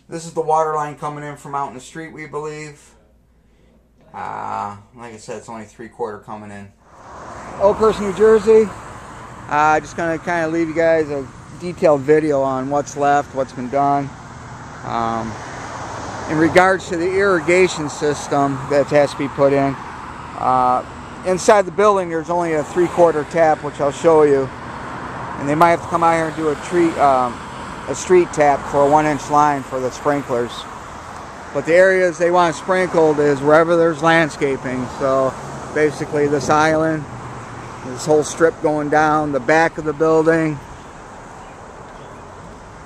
This is the water line coming in from out in the street, we believe. Like I said, it's only 3/4 coming in. Oakkhurst, New Jersey. Just going to kind of leave you guys a detailed video on what's left, what's been done. In regards to the irrigation system that has to be put in, inside the building there's only a 3/4 tap, which I'll show you. And they might have to come out here and do a street tap for a 1-inch line for the sprinklers. But the areas they want sprinkled is wherever there's landscaping. So basically this island, this whole strip going down, the back of the building.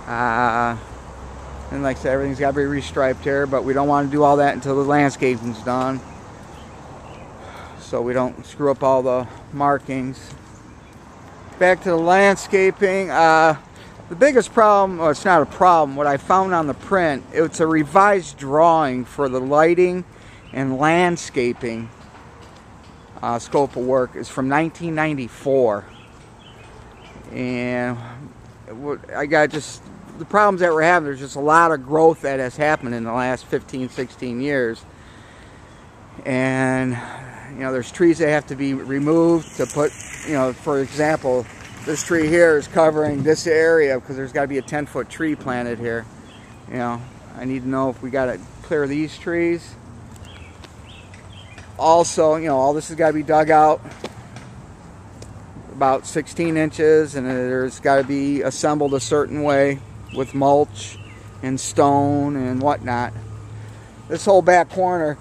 And like I said, everything's got to be restriped here, but we don't want to do all that until the landscaping's done, so we don't screw up all the markings. Back to the landscaping. The biggest problem, well, it's not a problem, what I found on the print, it's a revised drawing for the lighting and landscaping scope of work is from 1994. And I got just the problems that we're having, there's just a lot of growth that has happened in the last 15, 16 years. And, you know, there's trees that have to be removed to put, you know, for example, this tree here is covering this area because there's got to be a 10-foot tree planted here. You know, I need to know if we got to clear these trees. Also, you know, all this has got to be dug out about 16 inches, and there's got to be assembled a certain way with mulch and stone and whatnot. This whole back corner,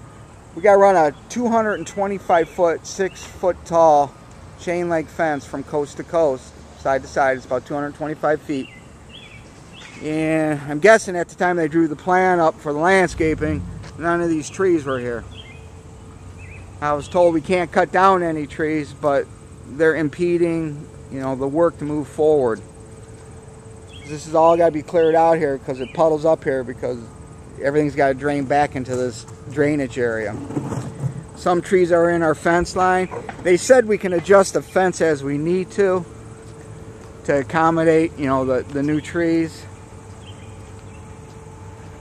we got to run a 225-foot, 6-foot tall chain link fence from coast to coast, side to side. It's about 225 feet. And I'm guessing at the time they drew the plan up for the landscaping, none of these trees were here. I was told we can't cut down any trees, but they're impeding, you know, the work to move forward. This is all got to be cleared out here because it puddles up here because everything's got to drain back into this drainage area. Some trees are in our fence line. They said we can adjust the fence as we need to accommodate, you know, the new trees.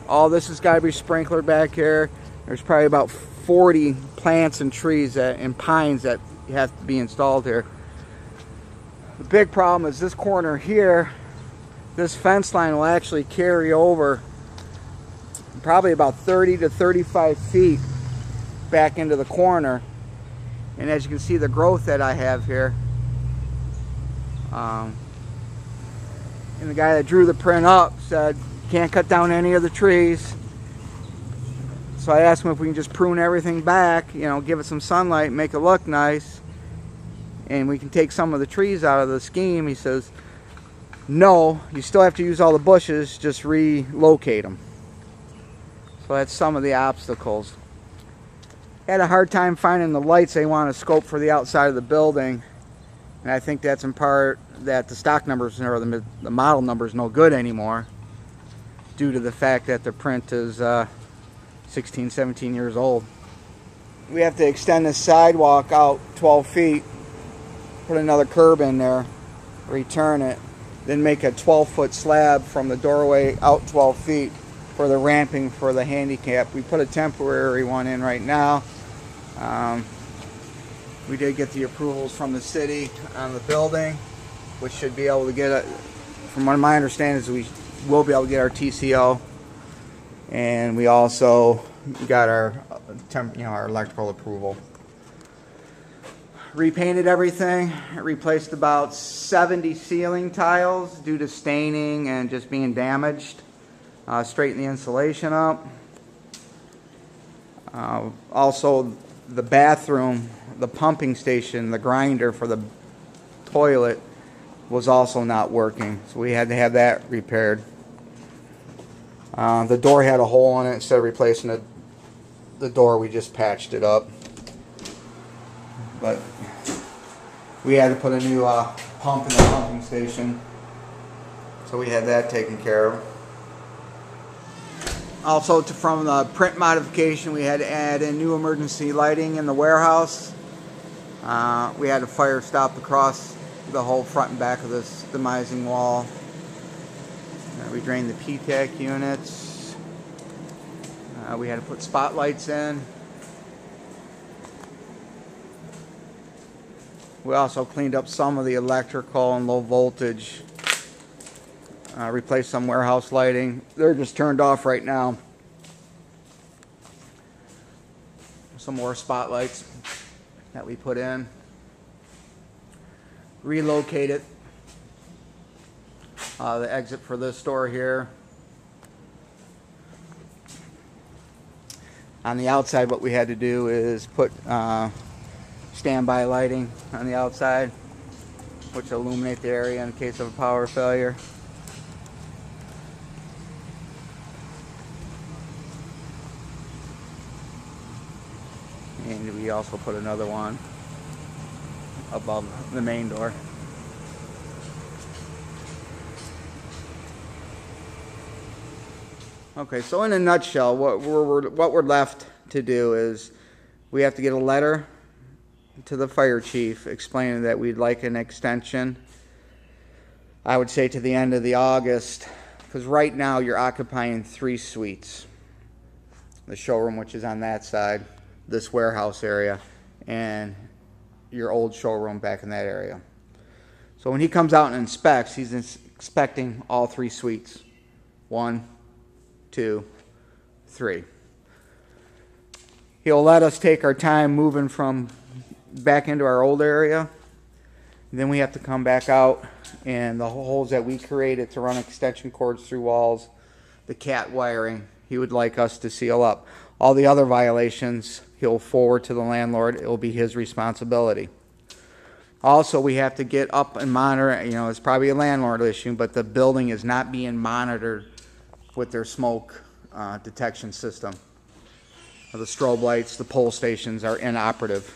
All this has got to be sprinklered back here. There's probably about 40 plants and trees and pines that have to be installed here. The big problem is this corner here. This fence line will actually carry over probably about 30 to 35 feet back into the corner. And as you can see, the growth that I have here. And the guy that drew the print up said, can't cut down any of the trees. So I asked him if we can just prune everything back, you know, give it some sunlight, make it look nice, and we can take some of the trees out of the scheme. He says, no, you still have to use all the bushes, just relocate them. So that's some of the obstacles. Had a hard time finding the lights they want to scope for the outside of the building, and I think that's in part that the stock numbers or the model number is no good anymore due to the fact that the print is 16, 17 years old. We have to extend the sidewalk out 12 feet, put another curb in there, return it, then make a 12-foot slab from the doorway out 12 feet for the ramping for the handicap. We put a temporary one in right now. We did get the approvals from the city on the building, which should be able to get it. From what my understanding is, we will be able to get our TCO, and we also got our our electrical approval. Repainted everything, replaced about 70 ceiling tiles due to staining and just being damaged. Straightened the insulation up. Also the bathroom, the pumping station, the grinder for the toilet was also not working, so we had to have that repaired. The door had a hole in it. Instead of replacing the door, we just patched it up. But we had to put a new pump in the pumping station, so we had that taken care of. Also, from the print modification, we had to add in new emergency lighting in the warehouse. We had a fire stop across the whole front and back of this demising wall. We drained the PTAC units. We had to put spotlights in. We also cleaned up some of the electrical and low voltage. Replaced some warehouse lighting. They're just turned off right now. Some more spotlights that we put in. Relocated the exit for this store here. On the outside, what we had to do is put standby lighting on the outside, which will illuminate the area in case of a power failure. And we also put another one above the main door. Okay, so in a nutshell, what we're left to do is we have to get a letter to the fire chief explaining that we'd like an extension. I would say to the end of the August, because right now you're occupying 3 suites. The showroom, which is on that side, this warehouse area, and your old showroom back in that area. So when he comes out and inspects, he's inspecting all 3 suites. 1, 2, 3. He'll let us take our time moving from back into our old area. Then we have to come back out, and the holes that we created to run extension cords through walls, the cat wiring, he would like us to seal up. All the other violations he'll forward to the landlord. It will be his responsibility. Also, we have to get up and monitor, you know, it's probably a landlord issue, but the building is not being monitored with their smoke detection system. The strobe lights, the pole stations are inoperative.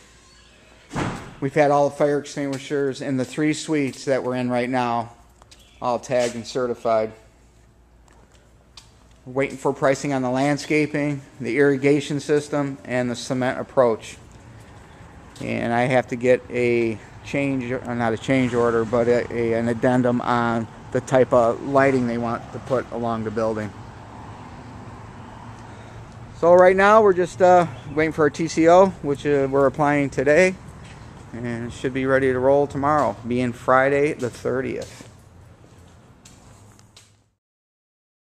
We've had all the fire extinguishers in the 3 suites that we're in right now, all tagged and certified. We're waiting for pricing on the landscaping, the irrigation system, and the cement approach. And I have to get a change, not a change order, but an addendum on the type of lighting they want to put along the building. So right now we're just waiting for our TCO, which we're applying today, and it should be ready to roll tomorrow, being Friday the 30th.